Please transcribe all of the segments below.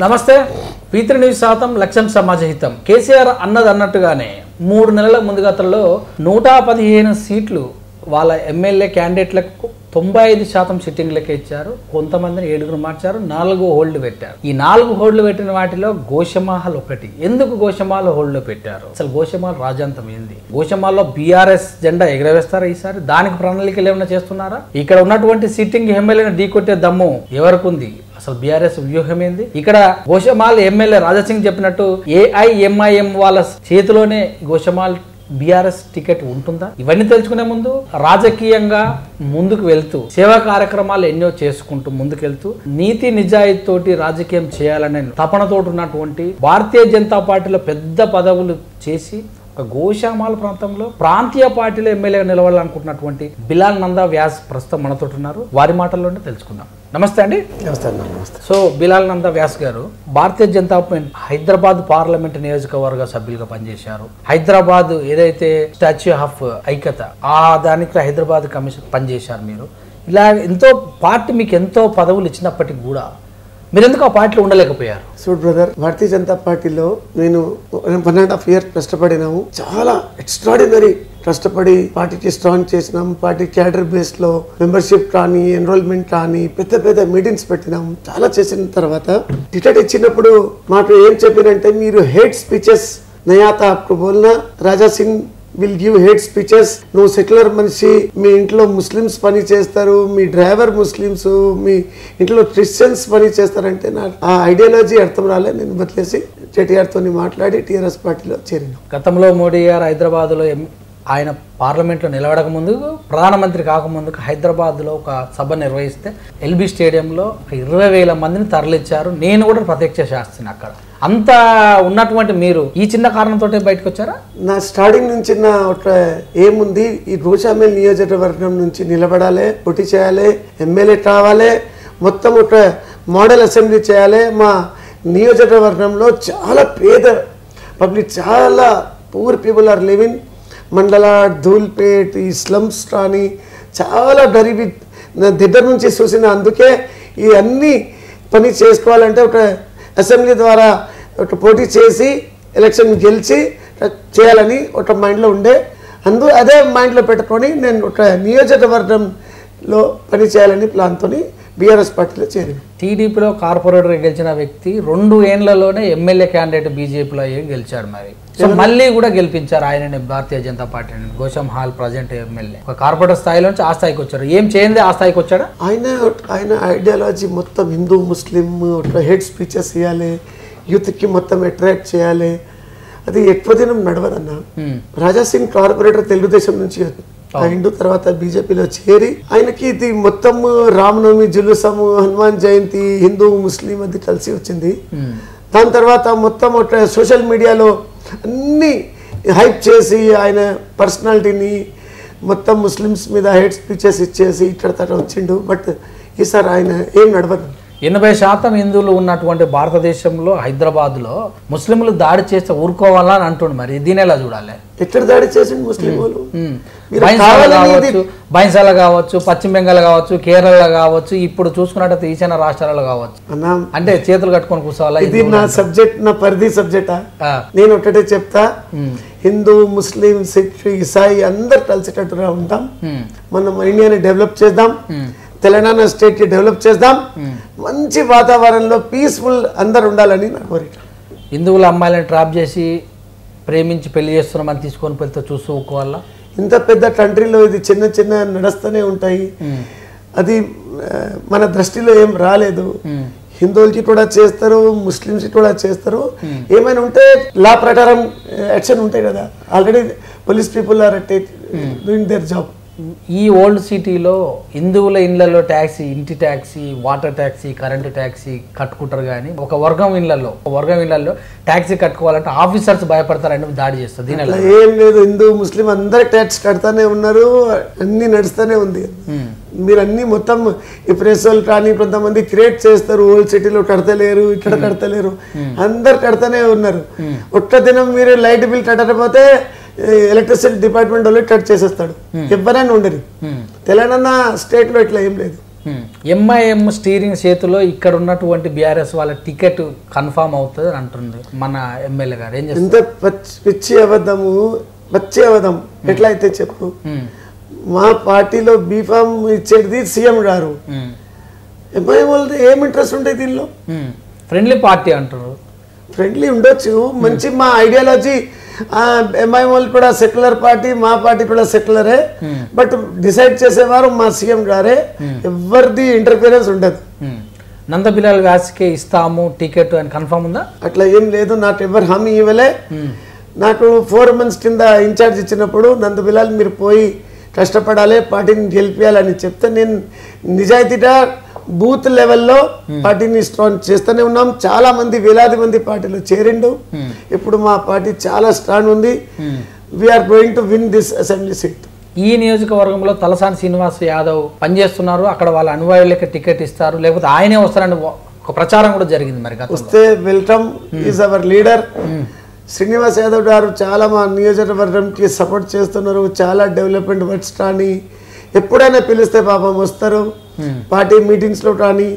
నమస్తే పీత్రి న్యూస్ శాతం లక్ష్యం సమాజహితం కేసీఆర్ అన్నట్టుగానే 3 నెలల ముందుగతల్లో 115 సీట్లు వాళ్ళ ఎమ్మెల్యే క్యాండిడేట్లకు 95% సిట్టింగ్లకే ఇచ్చారు. కొంతమందిని 7గురు మార్చారు, 4 హోల్డ్ పెట్టారు. ఈ 4 హోల్డ్ పెట్టిన వాటిలో గోషమాల్ ఒకటి. ఎందుకు గోషమాల్ హోల్డ్ పెట్టారు? అసలు గోషమాల్ రాజాంతం ఏంది? గోషమాల్లో బీఆర్ఎస్ జెండా ఎగరవేస్తారా ఈసారి? దానికి ప్రణాళికలు ఏమైనా చేస్తున్నారా? ఇక్కడ ఉన్నటువంటి సిట్టింగ్ ఎమ్మెల్యేని ఢీకొట్టే దమ్ము ఎవరికి ఉంది? అసలు బీఆర్ఎస్ వ్యూహం ఏంది? ఇక్కడ గోషమాల్ ఎమ్మెల్యే రాజాసింగ్ చెప్పినట్టు ఏఐఎంఐఎం వాళ్ళ చేతిలోనే గోషమాల్ బీఆర్ఎస్ టికెట్ ఉంటుందా? ఇవన్నీ తెలుసుకునే ముందు రాజకీయంగా ముందుకు వెళ్తూ సేవా కార్యక్రమాలు ఎన్నో చేసుకుంటూ ముందుకెళ్తూ నీతి నిజాయితీతోటి రాజకీయం చేయాలనే తపనతోటి ఉన్నటువంటి భారతీయ జనతా పార్టీలో పెద్ద పదవులు చేసి ఒక గోషామాల్ ప్రాంతంలో ప్రాంతీయ పార్టీలో ఎమ్మెల్యేగా నిలవాలనుకుంటున్నటువంటి బిలాల్ నందా వ్యాస్ ప్రస్తుతం మనతో ఉన్నారు. వారి మాటల్లోనే తెలుసుకుందాం. నమస్తే అండి. నమస్తే అన్న. నమస్తే. సో బిలాల్ నందా వ్యాస్ గారు భారతీయ జనతా పార్టీ హైదరాబాద్ పార్లమెంట్ నియోజకవర్గ సభ్యులుగా పనిచేశారు. హైదరాబాద్ ఏదైతే స్టాచ్యూ ఆఫ్ ఐక్యత ఆ దానికి హైదరాబాద్ కమిషన్ పనిచేశారు. మీరు ఇలా ఎంతో పార్టీ మీకు ఎంతో పదవులు ఇచ్చినప్పటికీ కూడా మీరు ఎందుకు ఆ పార్టీలో ఉండలేకపోయారు? చూడు బ్రదర్, భారతీయ జనతా పార్టీలో నేను 1.5 years కష్టపడినాము. చాలా ఎక్స్ట్రాడినరీ కష్టపడి పార్టీకి స్ట్రాంగ్ చేసినాం. పార్టీ క్యాడర్ బేస్ లో మెంబర్షిప్ కానీ ఎన్రోల్మెంట్ కానీ పెద్ద మీటింగ్స్ పెట్టినాం. చాలా చేసిన తర్వాత టికెట్ ఇచ్చినప్పుడు మాకు ఏం చెప్పినంటే, మీరు హేట్ స్పీచెస్ నయాత ఆప్కు బోల్నా, Raja Singh will give hate speeches, నువ్వు సెక్యులర్ మనిషి, మీ ఇంట్లో ముస్లిమ్స్ పని చేస్తారు, మీ డ్రైవర్ ముస్లిమ్స్, మీ ఇంట్లో క్రిస్టియన్స్ పని చేస్తారంటే నాకు ఆ ఐడియాలజీ అర్థం రాలే. నేను వదిలేసి కేటీఆర్తో మాట్లాడి టీఆర్ఎస్ పార్టీలో చేరిన. గతంలో మోడీ గారు హైదరాబాద్లో ఆయన పార్లమెంట్లో నిలబడక ముందు ప్రధానమంత్రి కాకముందుకు హైదరాబాద్లో ఒక సభ నిర్వహిస్తే ఎల్బీ స్టేడియంలో 20,000 మందిని తరలించారు. నేను కూడా ప్రత్యక్ష శాస్త్రిని అక్కడ. అంత ఉన్నటువంటి మీరు ఈ చిన్న కారణంతో బయటకు వచ్చారా? నా స్టార్టింగ్ నుంచి నా ఒక ఏముంది, ఈ గోషామేల్ నియోజకవర్గం నుంచి నిలబడాలి, పోటీ చేయాలి, ఎమ్మెల్యే కావాలి, మొత్తం ఒక మోడల్ అసెంబ్లీ చేయాలి. మా నియోజకవర్గంలో చాలా పేద పబ్లిక్, చాలా పూర్ పీపుల్ ఆర్ లివింగ్. మండల, ధూల్పేట్, ఈ స్లమ్స్ కానీ చాలా గరీబీ దగ్గర నుంచి చూసిన. అందుకే ఈ అన్ని పని చేసుకోవాలంటే ఒక అసెంబ్లీ ద్వారా ఒక పోటీ చేసి ఎలక్షన్ గెలిచి చేయాలని ఒక మైండ్లో ఉండే. అదే మైండ్లో పెట్టుకొని నేను ఒక నియోజకవర్గంలో పని చేయాలని ప్లాన్తో బీఆర్ఎస్ పార్టీలో చేరింది. టీడీపీలో కార్పొరేటర్ గెలిచిన వ్యక్తి 2 ఏళ్లలోనే ఎమ్మెల్యే క్యాండిడేట్ బీజేపీలో గెలిచాడు. మరి సో మళ్ళీ కూడా గెలిపించారు ఆయనని భారతీయ జనతా పార్టీని. గోషామాల్ ప్రజెంట్ ఎమ్మెల్యే ఒక కార్పొరేటర్ స్థాయిలో నుంచి ఆ స్థాయికి వచ్చారు. ఏం చేయండి ఆ స్థాయికి వచ్చాడా? ఆయన ఐడియాలజీ మొత్తం హిందూ ముస్లిం హేట్ స్పీచెస్ ఇవ్వాలి, యూత్కి మొత్తం అట్రాక్ట్ చేయాలి. అది ఎక్కువ దినం నడవదన్న. రాజాసింగ్ కార్పొరేటర్ తెలుగుదేశం నుంచి హిందూ తర్వాత బీజేపీలో చేరి ఆయనకి ఇది మొత్తం రామనవమి, జులుసము, హనుమాన్ జయంతి, హిందూ ముస్లిం అది కలిసి వచ్చింది. దాని తర్వాత మొత్తం ఒక సోషల్ మీడియాలో అన్ని హైప్ చేసి ఆయన పర్సనాలిటీని మొత్తం ముస్లిమ్స్ మీద హేట్ స్పీచెస్ ఇచ్చేసి ఇక్కడ వచ్చిండు. బట్ ఈసారి ఆయన ఏం నడవదు. 80% హిందువులు ఉన్నటువంటి భారతదేశంలో హైదరాబాద్లో ముస్లింలు దాడి చేస్తే ఊరుకోవాలా అని అంటుండు. మరి దీని ఎలా చూడాలి? ఎక్కడ దాడి చేసిండు ముస్లిం వాళ్ళు? బైన్సాల కావచ్చు, పశ్చిమ బెంగాల్ కావచ్చు, కేరళ కావచ్చు, ఇప్పుడు చూసుకున్నట్టయితే ఈశాన్య రాష్ట్రాలలో కావచ్చు. అంటే చేతులు కట్టుకొని కూర్చోవాలా? ఇది నా సబ్జెక్ట్, నా పరిధి సబ్జెక్టా? నేను ఒకటే చెప్తా, హిందూ, ముస్లిం, సిక్, ఇసాయి అందరు కలిసేటట్టుగా ఉంటాం. మనం ఇండియాని డెవలప్ చేద్దాం, తెలంగాణ స్టేట్ కి డెవలప్ చేద్దాం, మంచి వాతావరణంలో పీస్ఫుల్ అందరు ఉండాలని నా కోరిక. హిందువుల అమ్మాయిలను ట్రాప్ చేసి ప్రేమించి పెళ్లి చేస్తున్నామని తీసుకొని వెళ్తే చూసుకోవాలా? ఇంత పెద్ద కంట్రీలో ఇది చిన్న నడుస్తూనే ఉంటాయి. అది మన దృష్టిలో ఏం రాలేదు. హిందువులకి కూడా చేస్తారు, ముస్లింస్ కూడా చేస్తారు. ఏమైనా ఉంటే లా ప్రకారం యాక్షన్ ఉంటాయి కదా. Already police people are doing their job. ఈ ఓల్డ్ సిటీలో హిందువుల ఇళ్లలో ట్యాక్సీ, ఇంటి tax, water tax, current tax కట్టుకుంటారు. కానీ ఒక వర్గం ఇళ్లలో ట్యాక్సీ కట్టుకోవాలంటే ఆఫీసర్స్ భయపడతారంటే దాడి చేస్తారు. దీని ఏం లేదు, హిందూ ముస్లిం అందరు ట్యాక్స్ కడతానే ఉన్నారు, అన్ని నడుస్తూనే ఉంది. మీరు అన్ని మొత్తం ఈ ప్రెస్ వాళ్ళు కానీ కొంతమంది క్రియేట్ చేస్తారు. ఓల్డ్ సిటీలో కడతలేరు, ఇక్కడ కడతలేరు, అందరు కడతానే ఉన్నారు. ఒక్క దినం మీరు లైట్ బిల్ కట్టకపోతే ఎలక్ట్రిసిటీ డిపార్ట్మెంట్ వాళ్ళు కట్ చేసేస్తాడు. ఎవరైనా ఉండరు. తెలంగాణ స్టేట్ లో ఇట్లా ఏం లేదు. ఎంఐఎం స్టీరింగ్ చేతిలో ఇక్కడ ఉన్నటువంటి బీఆర్ఎస్ వాళ్ళ టికెట్ కన్ఫామ్ అవుతుంది అని అంటుంది మన ఎమ్మెల్యే గారు. ఏం చేస్తారు? ఎంత పిచ్చి అబద్ధం ఎట్లా అయితే చెప్పు. మా పార్టీలో బీఫామ్ ఇచ్చేది సీఎం గారు. ఎంఐఎం వాళ్ళది ఏం ఇంట్రెస్ట్ ఉంటాయి దీనిలో? ఫ్రెండ్లీ పార్టీ అంటారు. ఫ్రెండ్లీ ఉండొచ్చు, మంచి మా ఐడియాలజీ. ఎంఐఎం వాళ్ళు కూడా సెక్యులర్ పార్టీ, మా పార్టీ కూడా సెక్యులరే. బట్ డిసైడ్ చేసేవారు మా సీఎం గారే. ఎవరిది ఇంటర్ఫీరెన్స్ ఉండదు. నందబిలాల్ వ్యాస్కే ఇస్తాము టికెట్ అని కన్ఫర్మ్ ఉందా? అట్లా ఏం లేదు. నాకు ఎవరు హామీ ఇవ్వలే. నాకు 4 months కింద ఇన్ఛార్జ్ ఇచ్చినప్పుడు నందబిలాల్ మీరు పోయి కష్టపడాలి, పార్టీని గెలిపించాలని చెప్తే నేను నిజాయితీగా బూత్ లెవెల్లో పార్టీని స్ట్రాంగ్ చేస్తూనే ఉన్నాం. చాలా మంది, వేలాది మంది పార్టీలో చేరిండు. ఇప్పుడు మా పార్టీ చాలా స్ట్రాంగ్ ఉంది. We're going to win this assembly seat. ఈ నియోజకవర్గంలో తలసాని శ్రీనివాస్ యాదవ్ పనిచేస్తున్నారు. అక్కడ వాళ్ళ అనుయాయులకి టికెట్ ఇస్తారు, లేకపోతే ఆయనే వస్తారని ఒక ప్రచారం కూడా జరిగింది. మరి వస్తే welcome, is our leader. Srinivas Yadav గారు చాలా మా నియోజకవర్గంకి సపోర్ట్ చేస్తున్నారు. చాలా డెవలప్మెంట్ వర్క్స్ కానీ ఎప్పుడైనా పిలిస్తే పాపం వస్తారు. పార్టీ మీటింగ్స్లో కానీ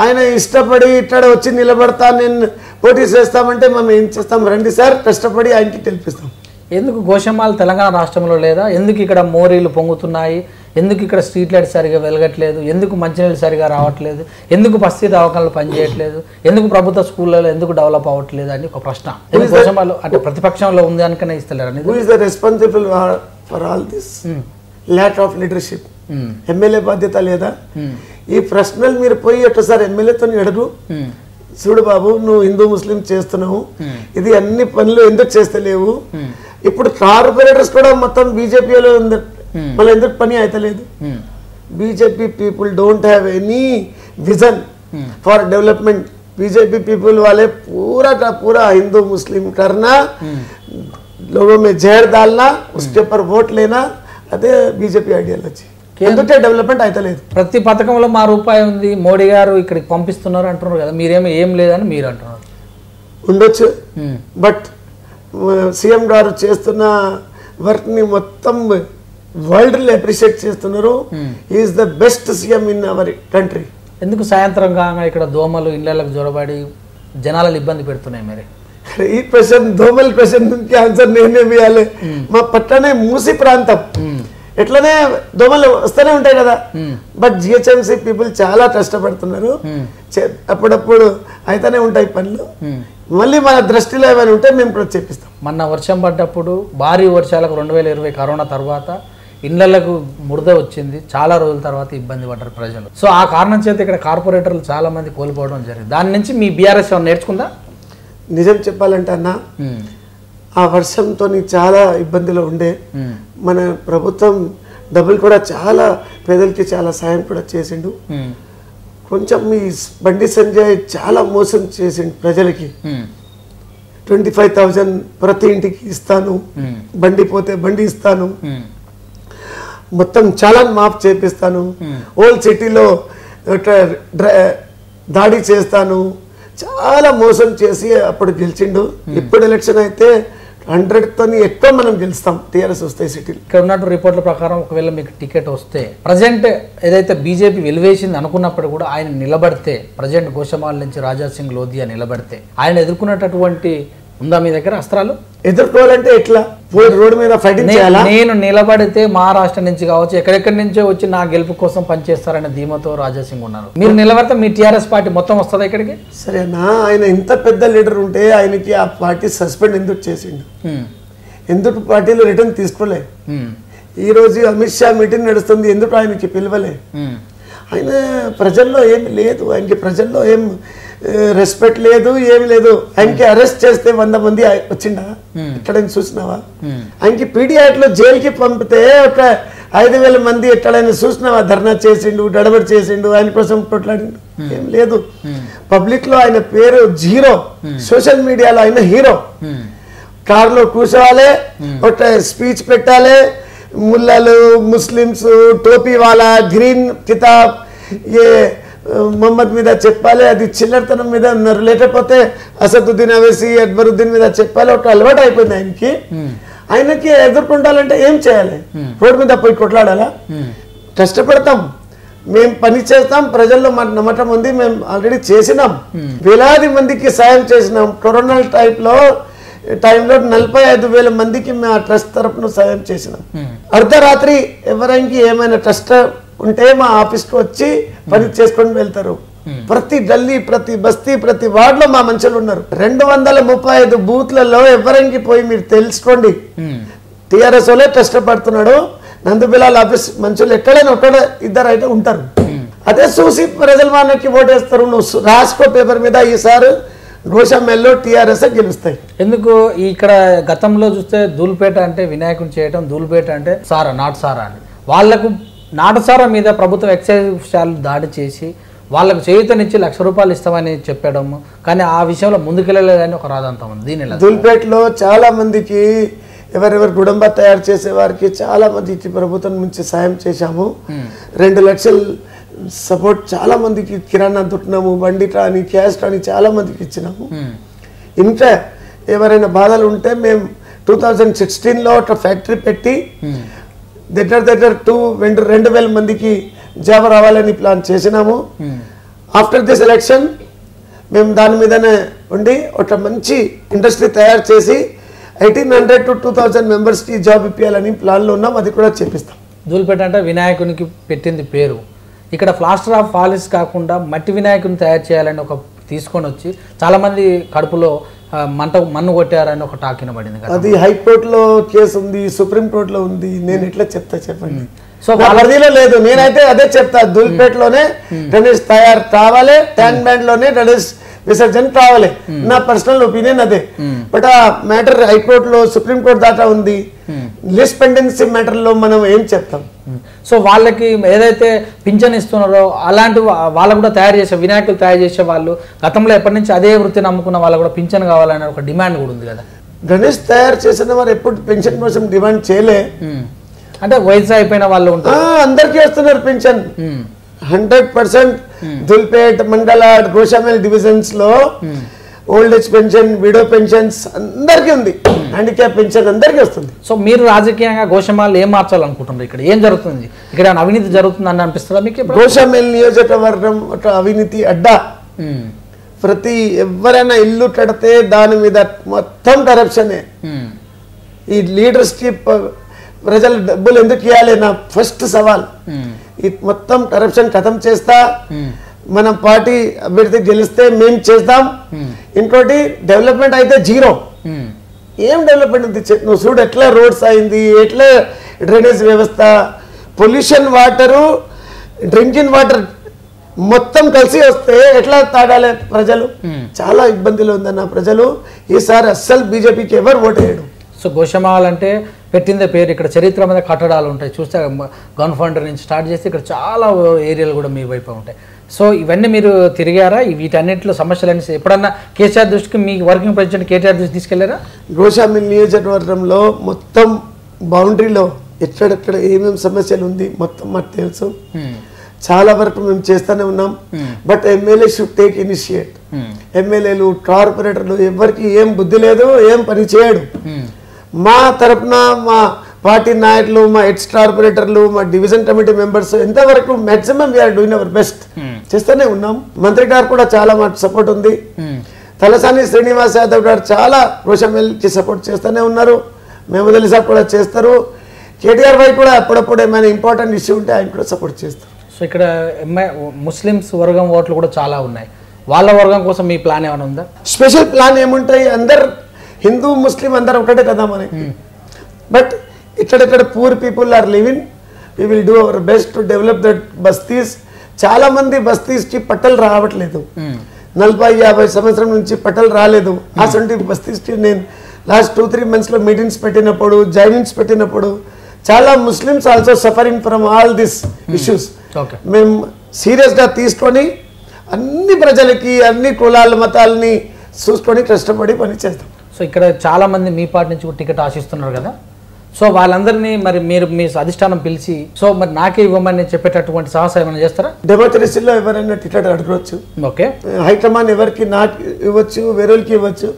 ఆయన ఇష్టపడి ఇక్కడ వచ్చి నిలబడతా, నేను పోటీ చేస్తామంటే మేము ఏం చేస్తాం, రండి సార్, కష్టపడి ఆయనకి గెలిపిస్తాం. ఎందుకు గోషమాల్ తెలంగాణ రాష్ట్రంలో లేదా? ఎందుకు ఇక్కడ మోరీలు పొంగుతున్నాయి? ఎందుకు ఇక్కడ స్ట్రీట్ లైట్ సరిగా వెలగట్లేదు? ఎందుకు మంచినీళ్ళు సరిగా రావట్లేదు? ఎందుకు బస్తీ దవాఖానలు పనిచేయట్లేదు? ఎందుకు ప్రభుత్వ స్కూళ్ళలో ఎందుకు డెవలప్ అవ్వట్లేదు అని ఒక ప్రశ్న. గోషమాల్ అంటే ప్రతిపక్షంలో ఉంది అనుకనే ఇస్తలేరు. Who is the responsible for all this lack of leadership? MLA బాధ్యత లేదా? ఈ ప్రశ్నలు మీరు పోయి ఒకసారి ఎమ్మెల్యేతో అడుగు. చూడు బాబు, నువ్వు హిందూ ముస్లిం చేస్తున్నావు, ఇది అన్ని పనులు ఎందుకు చేస్తలేవు? ఇప్పుడు కార్పొరేటర్స్ కూడా మొత్తం బీజేపీలో ఉంది, మళ్ళీ ఎందుకు పని అయితలేదు? BJP people don't have any vision for development. BJP people वाले पूरा का पूरा हिंदू मुस्लिम करना, लोगों में जहर डालना, उसके ऊपर वोट लेना, అదే బీజేపీ ఐడియాలజీ. ఎందుకంటే డెవలప్మెంట్ అయితలేదు. ప్రతి పథకంలో మా రూపాయి ఉంది, మోడీ గారు ఇక్కడికి పంపిస్తున్నారు అంటున్నారు కదా, మీరేమో ఏం లేదని మీరు అంటున్నారు. ఉండొచ్చు, బట్ సీఎం గారు చేస్తున్న వర్క్ని మొత్తం వరల్డ్లో అప్రిషియేట్ చేస్తున్నారు. Is the best CM in our country. ఎందుకు సాయంత్రం కాగా ఇక్కడ దోమలు ఇళ్లకు జొరబడి జనాలను ఇబ్బంది పెడుతున్నాయి? మరి ఈ క్వశ్చన్, దోమల క్వశ్చన్ నుంచి ఆన్సర్ నేనే ఇవ్వాలి. మా పట్టణే మూసి ప్రాంతం, ఎట్లనే దోమలు వస్తూనే ఉంటాయి కదా. బట్ జిహెచ్ఎంసీ పీపుల్ చాలా కష్టపడుతున్నారు. అప్పుడప్పుడు అయితేనే ఉంటాయి పనులు. మళ్ళీ మన దృష్టిలో ఏమైనా ఉంటే మేము కూడా చేపిస్తాం. మొన్న వర్షం పడ్డప్పుడు భారీ వర్షాలకు 2020 కరోనా తర్వాత ఇళ్లకు మురద వచ్చింది. చాలా రోజుల తర్వాత ఇబ్బంది పడ్డారు ప్రజలు. సో ఆ కారణం చేత ఇక్కడ కార్పొరేటర్లు చాలా మంది కోల్పోవడం జరిగింది. దాని నుంచి మీ బీఆర్ఎస్ నేర్చుకుందా? నిజం చెప్పాలంటే అన్న, ఆ వర్షంతో చాలా ఇబ్బందిలో ఉండే. మన ప్రభుత్వం డబ్బులు కూడా చాలా పేదలకి చాలా సాయం కూడా చేసిండు. కొంచెం ఈ బండి సంజయ్ చాలా మోసం చేసిండు ప్రజలకి. 25,000 ప్రతి ఇంటికి ఇస్తాను, బండి పోతే బండి ఇస్తాను, మొత్తం చాలా మాఫ్ చేపిస్తాను, ఓల్డ్ సిటీలో దాడి చేస్తాను, చాలా మోసం చేసి అప్పుడు గెలిచిండు. ఇప్పుడు ఎలక్షన్ అయితే 100తో ఎక్కువ మనం గెలుస్తాం టీఆర్ఎస్ వస్తాయి సిటీలో. ఇక్కడ ఉన్నట్టు రిపోర్ట్ల ప్రకారం ఒకవేళ మీకు టికెట్ వస్తే, ప్రజెంట్ ఏదైతే బీజేపీ వెలివేసింది అనుకున్నప్పుడు కూడా ఆయన నిలబడితే, ప్రజెంట్ గోషమాల్ నుంచి రాజా సింగ్ లోధియా నిలబడితే ఆయన ఎదుర్కొన్నటువంటి ఉందా మీ దగ్గర అస్త్రాలు? ఎదుర్కోవాలంటే ఎట్లా? రోడ్డు మీద ఫైటింగ్ చేయాలా? నేను నిలబడితే మహారాష్ట్ర నుంచి కావచ్చు, ఎక్కడెక్కడి నుంచో వచ్చి నా గెలుపు కోసం పనిచేస్తారనే ధీమతో రాజా సింగ్ ఉన్నారు. మీరు నిలబడితే మీ టీఆర్ఎస్ పార్టీ మొత్తం వస్తుంది ఇక్కడికి? సరేనా, ఆయన ఇంత పెద్ద లీడర్ ఉంటే ఆయనకి ఆ పార్టీ సస్పెండ్ ఎందుకు చేసిండు? ఎందుకు పార్టీలో రిటర్న్ తీసుకోలే? ఈ రోజు అమిత్ షా మీటింగ్ నడుస్తుంది, ఎందుకు ఆయనకి పిలవలే? ఆయన ప్రజల్లో ఏం లేదు, ఆయనకి ప్రజల్లో ఏం రెస్పెక్ట్ లేదు, ఏమి లేదు. ఆయనకి అరెస్ట్ చేస్తే 100 మంది వచ్చిండా? ఎక్కడైనా చూసినావా? ఆయనకి పీడియాట్లో జైలుకి పంపితే ఒక 5,000 మంది ఎక్కడైనా చూసినావా? ధర్నా చేసిండు, గడబడి చేసిండు, ఆయన కోసం కొట్లాడిండు, ఏం లేదు. పబ్లిక్ లో ఆయన పేరు జీరో, సోషల్ మీడియాలో ఆయన హీరో. కార్లో కూర్చోవాలి, ఒక స్పీచ్ పెట్టాలి, ముల్లాలు, ముస్లిమ్స్, టోపీ వాలా, గ్రీన్ కితాబ్, ఏ మొహమ్మద్ మీద చెప్పాలి, అది చిల్లరతనం మీద ఉన్నారు. లేకపోతే అసదుద్దీన్ అవైసీ, అక్బరుద్దీన్ మీద చెప్పాలి, ఒక అలవాటు అయిపోయింది ఆయనకి. ఆయనకి ఎదుర్కొంటాలంటే ఏం చేయాలి? రోడ్డు మీద పోయి కొట్లాడాలా? కష్టపడతాం, మేము పని చేస్తాం, ప్రజల్లో మాకు నమ్మకం ఉంది, మేము ఆల్రెడీ చేసినాం, వేలాది మందికి సాయం చేసినాం. కరోనా టైంలో 45,000 మందికి మేము ఆ ట్రస్ట్ తరపున సాయం చేసినాం. అర్ధరాత్రి ఎవరికి ఏమైనా ట్రస్ట్ ఉంటే మా ఆఫీస్కి వచ్చి పని చేసుకొని వెళ్తారు. ప్రతి గల్లీ, ప్రతి బస్తీ, ప్రతి వార్డులో మా మనుషులు ఉన్నారు. 235 బూత్లలో ఎవరికి పోయి మీరు తెలుసుకోండి. టీఆర్ఎస్ వాళ్ళే కష్టపడుతున్నాడు, నందుబిలాల్ ఆఫీస్ మనుషులు ఎక్కడైనా ఒకడ ఇద్దరు అయితే ఉంటారు. అదే చూసి ప్రజలు మనకి ఓటేస్తారు. నువ్వు రాసుకో పేపర్ మీద, ఈసారి గోషామెల్లో టీఆర్ఎస్ గెలుస్తాయి. ఎందుకు ఇక్కడ గతంలో చూస్తే ధూల్పేట అంటే వినాయకుని చేయటం, ధూల్పేట అంటే సారా నాటు సారా అని వాళ్లకు నాటుసారా మీద ప్రభుత్వం ఎక్సైజ్ శాలు దాడి చేసి వాళ్ళకు చేయుతనిచ్చి ₹1,00,000 ఇస్తామని చెప్పడము, కానీ ఆ విషయంలో ముందుకెళ్ళలేదని ఒక రాదంతా ఉంది. దీని ధూల్పేటలో చాలా మందికి ఎవరెవరు గుడంబ తయారు చేసే వారికి చాలా మందికి ప్రభుత్వం నుంచి సాయం చేశాము. 2 లక్షలు సపోర్ట్ చాలా మందికి కిరాణా దుట్టినాము, బండి ట్రాని, క్యాష్ ట్రాని చాలా మందికి ఇచ్చినాము. ఇంకా ఎవరైనా బాధలు ఉంటే మేము 2016లో ఒక ఫ్యాక్టరీ పెట్టి దగ్గర 2,000 మందికి జాబ్ రావాలని ప్లాన్ చేసినాము. ఆఫ్టర్ దిస్ ఎలక్షన్ మేము దాని మీదనే ఉండి ఒక మంచి ఇండస్ట్రీ తయారు చేసి 1,800 to 2,000 మెంబర్స్కి జాబ్ ఇప్పించాలని ప్లాన్లో ఉన్నాం. అది కూడా చేపిస్తాం. ధూల్పేట అంటే వినాయకునికి పెట్టింది పేరు. ఇక్కడ ప్లాస్టర్ ఆఫ్ పాలిష్ కాకుండా మట్టి వినాయకుని తయారు చేయాలని ఒక తీసుకొని వచ్చి చాలా మంది కడుపులో మన్ను కొట్టారని ఒక టాక్ వినబడింది. అది హైకోర్టులో కేసు ఉంది, సుప్రీంకోర్టులో ఉంది. నేను ఎట్లా చెప్తా చెప్పండి? సో పరిధిలో లేదు. నేనైతే అదే చెప్తా, ధూల్పేటలోనే గణేష్ తయారు కావాలి, ట్యాంక్ బ్యాండ్ లోనే గణేష్ విసర్జన కావాలి. నా పర్సనల్ ఒపీనియన్ అదే. బట్ ఆ మ్యాటర్ హైకోర్టులో, సుప్రీంకోర్టు దాకా ఉంది. లిస్ట్ పెండెన్సీ మ్యాటర్ లో మనం ఏం చెప్తాం? సో వాళ్ళకి ఏదైతే పింఛన్ ఇస్తున్నారో అలాంటి వాళ్ళు కూడా తయారు చేసే వినాయకులు తయారు చేసే వాళ్ళు గతంలో ఎప్పటి నుంచి అదే వృత్తిని నమ్ముకున్న వాళ్ళు కూడా పింఛన్ కావాలనే ఒక డిమాండ్ కూడా ఉంది కదా. గణేష్ తయారు చేసిన వారు ఎప్పుడు పెన్షన్ కోసం డిమాండ్ చేయలే. అంటే వయసు అయిపోయిన వాళ్ళు ఉంటారు, అందరికీ వస్తున్నారు పెన్షన్ 100%. ధూల్పేట్, మండలాడ్, గోషామెల్ డివిజన్స్ లో old age pension, widow pensions అందరికీ ఉంది. హ్యాండిక్యాప్ పెన్షన్ అందరికీ వస్తుంది. సో మీరు రాజకీయంగా గోషామెల్ ఏం మార్చాలనుకుంటున్నారు? ఇక్కడ ఏం జరుగుతుంది? ఇక్కడ అవినీతి జరుగుతుంది అని అనిపిస్తుందా మీకు? గోషామెల్ నియోజకవర్గం ఒక అవినీతి అడ్డా. ప్రతి ఎవరైనా ఇల్లు కడితే దాని మీద మొత్తం కరప్షనే. ఈ లీడర్షిప్ ప్రజలు డబ్బులు ఎందుకు ఇవ్వాలి నా ఫస్ట్ సవాల్. ఈ మొత్తం కరప్షన్ ఖతం చేస్తా. మనం పార్టీ అభ్యర్థి గెలిస్తే మేము చేస్తాం. ఇంకోటి డెవలప్మెంట్ అయితే జీరో. ఏం డెవలప్మెంట్ ఉంది? నువ్వు చూడు ఎట్లా రోడ్స్ అయింది, ఎట్లా డ్రైనేజ్ వ్యవస్థ, పొల్యూషన్ వాటరు, డ్రింకింగ్ వాటర్ మొత్తం కలిసి వస్తే ఎట్లా తాగాలి ప్రజలు? చాలా ఇబ్బందిలో ఉందన్న ప్రజలు. ఈసారి అస్సలు బీజేపీకి ఎవరు ఓటేయడు. సో గోషామెల్ అంటే పెట్టిందే పేరు. ఇక్కడ చరిత్ర మీద కట్టడాలు ఉంటాయి చూస్తే, గన్ ఫండ్ నుంచి స్టార్ట్ చేస్తే ఇక్కడ చాలా ఏరియాలు కూడా మీ వైపు ఉంటాయి. సో ఇవన్నీ మీరు తిరిగారా? వీటన్నింటిలో సమస్యలన్నీ ఎప్పుడన్నా కేసీఆర్ దృష్టికి మీ వర్కింగ్ ప్రెసిడెంట్ కేటీఆర్ దృష్టి తీసుకెళ్లారా? గోషామెల్ నియోజకవర్గంలో మొత్తం బౌండరీలో ఎక్కడెక్కడ ఏమేమి సమస్యలు ఉంది మొత్తం మాకు తెలుసు. చాలా వరకు మేము చేస్తూనే ఉన్నాం. But MLA should take initiate. ఎమ్మెల్యేలు, కార్పొరేటర్లు ఎవరికి ఏం బుద్ధి లేదు, ఏం పని చేయడు. మా తరఫున మా పార్టీ నాయకులు, మా ఎక్స్ కార్పొరేటర్లు, మా డివిజన్ కమిటీ మెంబర్స్ ఎంతవరకు maximum we're doing our best చేస్తూనే ఉన్నాం. మంత్రి గారు కూడా చాలా మాకు సపోర్ట్ ఉంది. తలసాని శ్రీనివాస్ యాదవ్ గారు చాలా గోషామెల్కి సపోర్ట్ చేస్తూనే ఉన్నారు. మహమూద్ అలీ సాబ్ కూడా చేస్తారు. కేటీఆర్ వై కూడా అప్పుడప్పుడు ఏమైనా ఇంపార్టెంట్ ఇష్యూ ఉంటే ఆయన కూడా సపోర్ట్ చేస్తారు. సో ఇక్కడ ముస్లిమ్స్ వర్గం ఓట్లు కూడా చాలా ఉన్నాయి. వాళ్ళ వర్గం కోసం మీ ప్లాన్ ఏమైనా ఉందా? స్పెషల్ ప్లాన్ ఏముంటాయి? అందరు హిందూ ముస్లిం అందరు ఒకటే కదా మనకి. బట్ ఇక్కడెక్కడ poor people are living. We will do our best to develop that bastis. చాలా మంది బస్తీస్కి పట్టలు రావట్లేదు. 40-50 సంవత్సరం నుంచి పట్టలు రాలేదు. అసలు బస్తీస్కి నేను లాస్ట్ 2-3 monthsలో మీటింగ్స్ పెట్టినప్పుడు, జాయినింగ్స్ పెట్టినప్పుడు చాలా Muslims also suffering from all this issues. మేము సీరియస్గా తీసుకొని అన్ని ప్రజలకి, అన్ని కులాల మతాలని చూసుకొని కష్టపడి పని చేస్తాం. సో ఇక్కడ చాలా మంది మీ పార్టీ నుంచి టికెట్ ఆశిస్తున్నారు కదా. సో వాళ్ళందరినీ మరి మీరు మీ అధిష్టానం పిలిచి సో మరి నాకే ఇవ్వమని చెప్పేటటువంటి సాహసం ఏమైనా చేస్తారా? డెమోక్రసీలో ఎవరైనా టికెట్ అడగవచ్చు. ఓకే, హైకమాండ్ ఎవరికి నాకు ఇవ్వచ్చు, వేరేకి ఇవ్వచ్చు.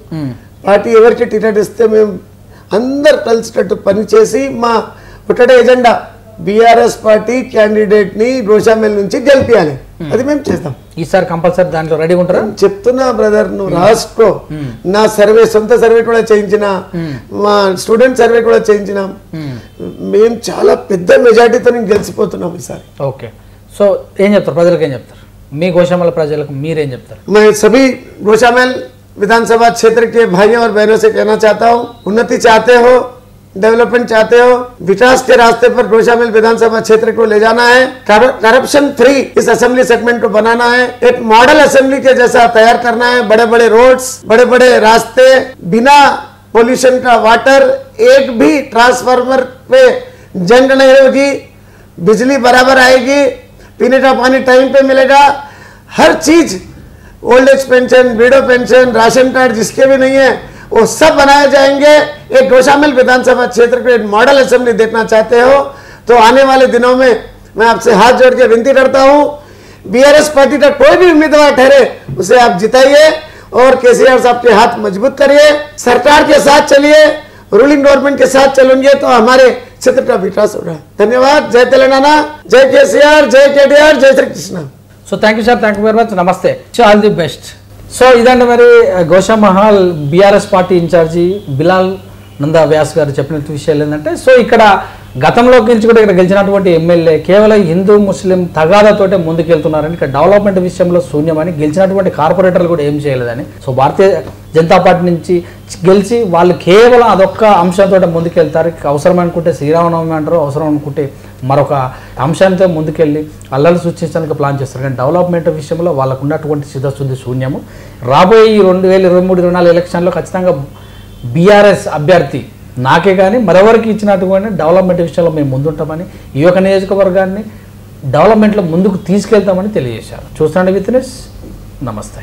పార్టీ ఎవరికి టికెట్ ఇస్తే మేము అందరు కలిసినట్టు పనిచేసి మా ఒకటే ఎజెండా బీఆర్ఎస్ పార్టీ క్యాండిడేట్ ని రోషామేల్ నుంచి గెలిపియాలి, అది మేము చేస్తాం. ఈసారి కంపల్సరీ దాంట్లో రెడీ ఉంటారా? చెప్తున్నా బ్రదర్, నువ్వు రాసుకో. నా సర్వే, సొంత సర్వే కూడా చేయించిన, మా స్టూడెంట్ సర్వే కూడా చేయించినాం. మేము చాలా పెద్ద మెజార్టీతో గెలిచిపోతున్నాం ఈసారి. ఓకే, సో ఏం చెప్తారు ప్రజలకు, ఏం చెప్తారు మీ గోషామల్ ప్రజలకు, మీరేం చెప్తారు? मैं सभी गोशामल विधानसभा क्षेत्र के भाइयों और बहनों से कहना चाहता हूँ, उन्नति चाहते हो, डेवलपमेंट चाहते हो, विकास के रास्ते पर गोशामल विधानसभा क्षेत्र को ले जाना है, करप्शन फ्री इस असेंबली सेगमेंट को बनाना है, एक मॉडल असेंबली के जैसा तैयार करना है, बड़े बड़े रोड्स, बड़े बड़े रास्ते, बिना पोल्यूशन का वाटर, एक भी ट्रांसफार्मर पे जंग नहीं होगी, बिजली बराबर आएगी, पीने का पानी टाइम पे मिलेगा, हर चीज, old age pension, window pension, ration card जिसके भी नहीं है वो सब बनाए जाएंगे। एक गोशामल विधानसभा क्षेत्र को एक मॉडल असेंबली देखना चाहते हो तो आने वाले दिनों में मैं आपसे हाथ जोड़ के विनती करता हूँ, बीआरएस पार्टी का कोई भी उम्मीदवार ठहरे उसे आप जिताइए और केसीआर साहब के हाथ मजबूत करिए, सरकार के साथ चलिए, रूलिंग गवर्नमेंट के साथ चलेंगे तो हमारे क्षेत्र का विकास हो रहा है. धन्यवाद. जय तेलंगाना, जय केसीआर, जय केटीआर, जय Shri Krishna. So thank you sir, thank you very much, నమస్తే, ఆల్ ది బెస్ట్. సో ఇదండి మరి గోషామహల్ బీఆర్ఎస్ పార్టీ ఇన్ఛార్జి బిలాల్ నందా వ్యాస్ గారు చెప్పిన విషయాలు ఏంటంటే, సో ఇక్కడ గతంలోకి నుంచి కూడా ఇక్కడ గెలిచినటువంటి ఎమ్మెల్యే కేవలం హిందూ ముస్లిం తగాదాతోటే ముందుకెళ్తున్నారని, ఇక్కడ డెవలప్మెంట్ విషయంలో శూన్యమని, గెలిచినటువంటి కార్పొరేటర్లు కూడా ఏం చేయలేదని, సో భారతీయ జనతా పార్టీ నుంచి గెలిచి వాళ్ళు కేవలం అదొక్క అంశంతో ముందుకెళ్తారు. అవసరం అనుకుంటే శ్రీరామనవమి అంటారు, అవసరం అనుకుంటే మరొక అంశాలతో ముందుకెళ్ళి అల్లలు సృష్టించడానికి ప్లాన్ చేస్తారు. కానీ డెవలప్మెంట్ విషయంలో వాళ్ళకు ఉన్నటువంటి సిద్ధశుద్ధి శూన్యము. రాబోయే ఈ 2023-24 ఎలక్షన్లో ఖచ్చితంగా బీఆర్ఎస్ అభ్యర్థి నాకే కానీ మరెవరికి ఇచ్చినటువంటి డెవలప్మెంట్ విషయంలో మేము ముందుంటామని, ఈ యొక్క నియోజకవర్గాన్ని డెవలప్మెంట్లో ముందుకు తీసుకెళ్తామని తెలియజేశారు. చూస్తుండే విత్నెస్. నమస్తే.